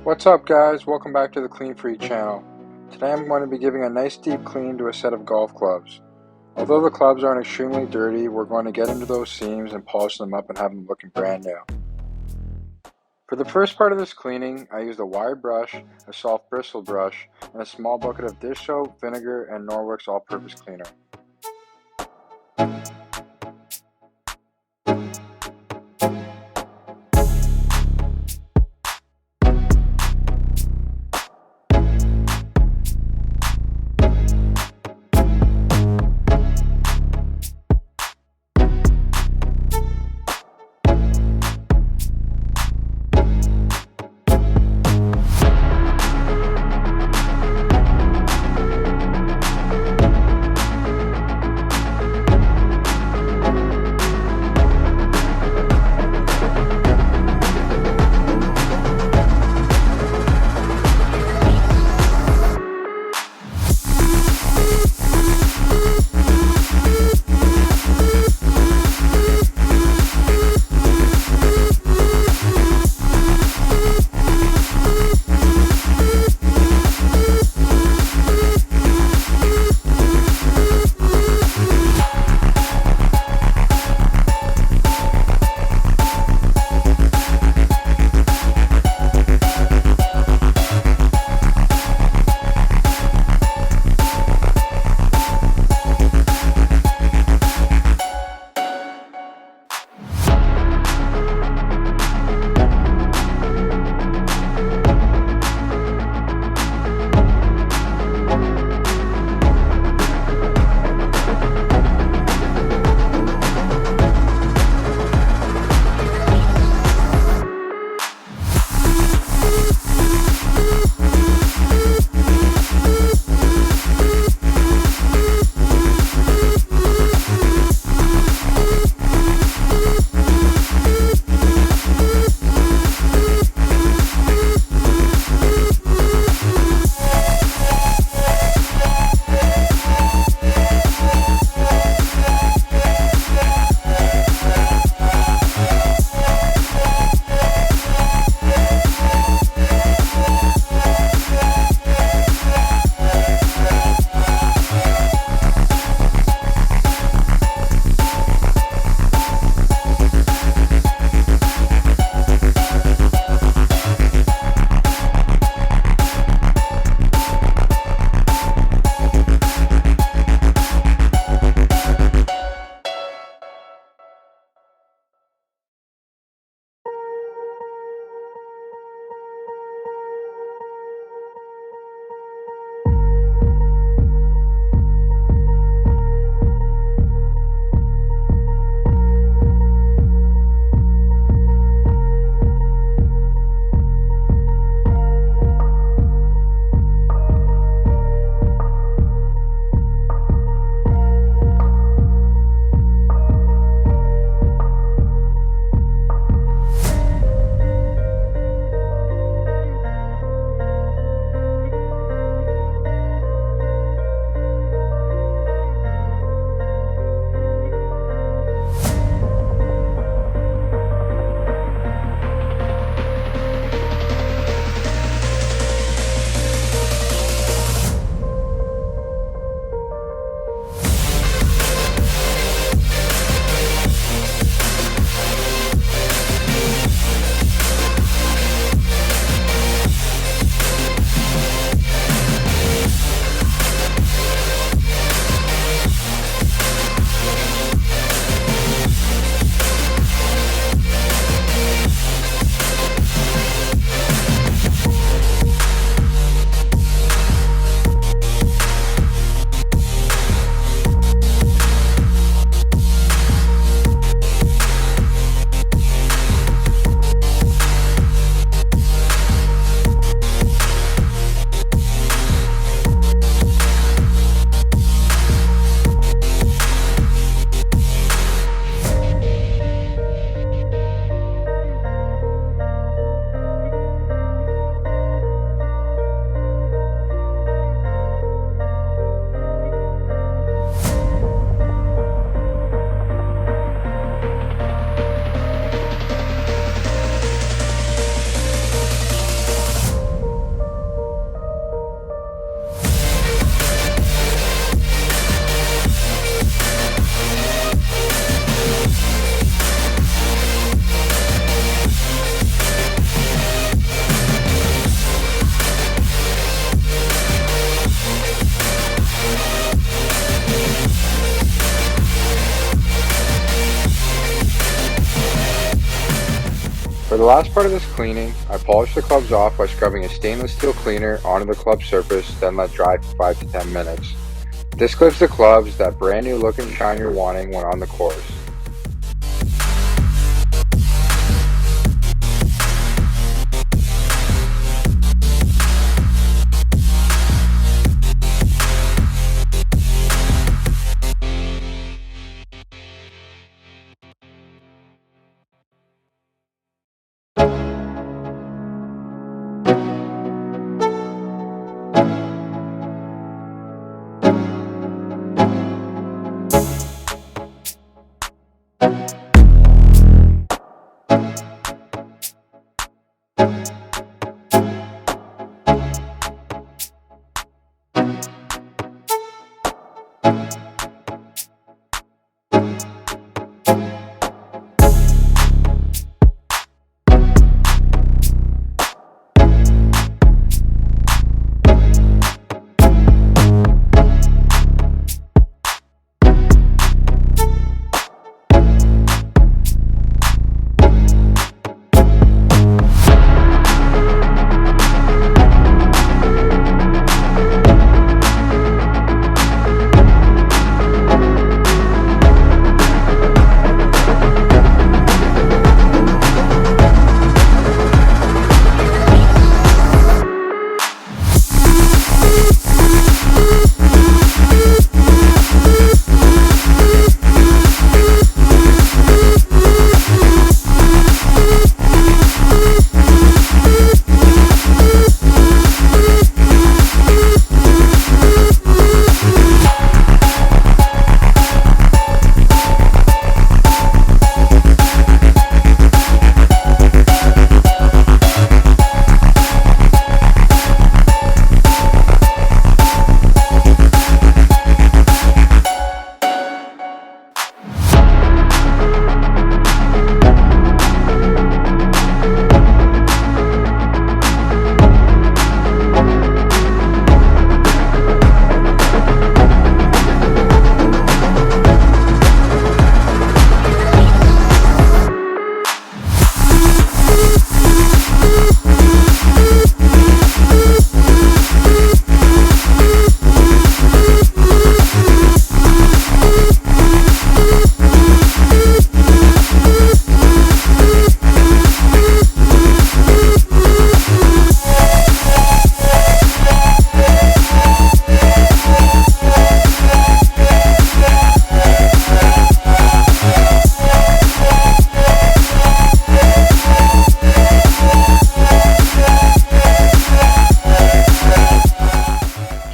What's up guys, welcome back to the Clean Free channel. Today I'm going to be giving a nice deep clean to a set of golf clubs. Although the clubs aren't extremely dirty, we're going to get into those seams and polish them up and have them looking brand new. For the first part of this cleaning, I used a wire brush, a soft bristle brush, and a small bucket of dish soap, vinegar, and Norwex all-purpose cleaner. the last part of this cleaning, I polish the clubs off by scrubbing a stainless steel cleaner onto the club surface, then let dry for 5 to 10 minutes. This gives the clubs that brand new look and shine you're wanting when on the course.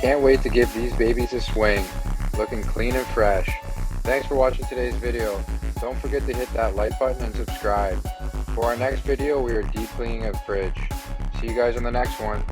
Can't wait to give these babies a swing, looking clean and fresh. Thanks for watching today's video. Don't forget to hit that like button and subscribe. For our next video, we are deep cleaning a fridge. See you guys on the next one.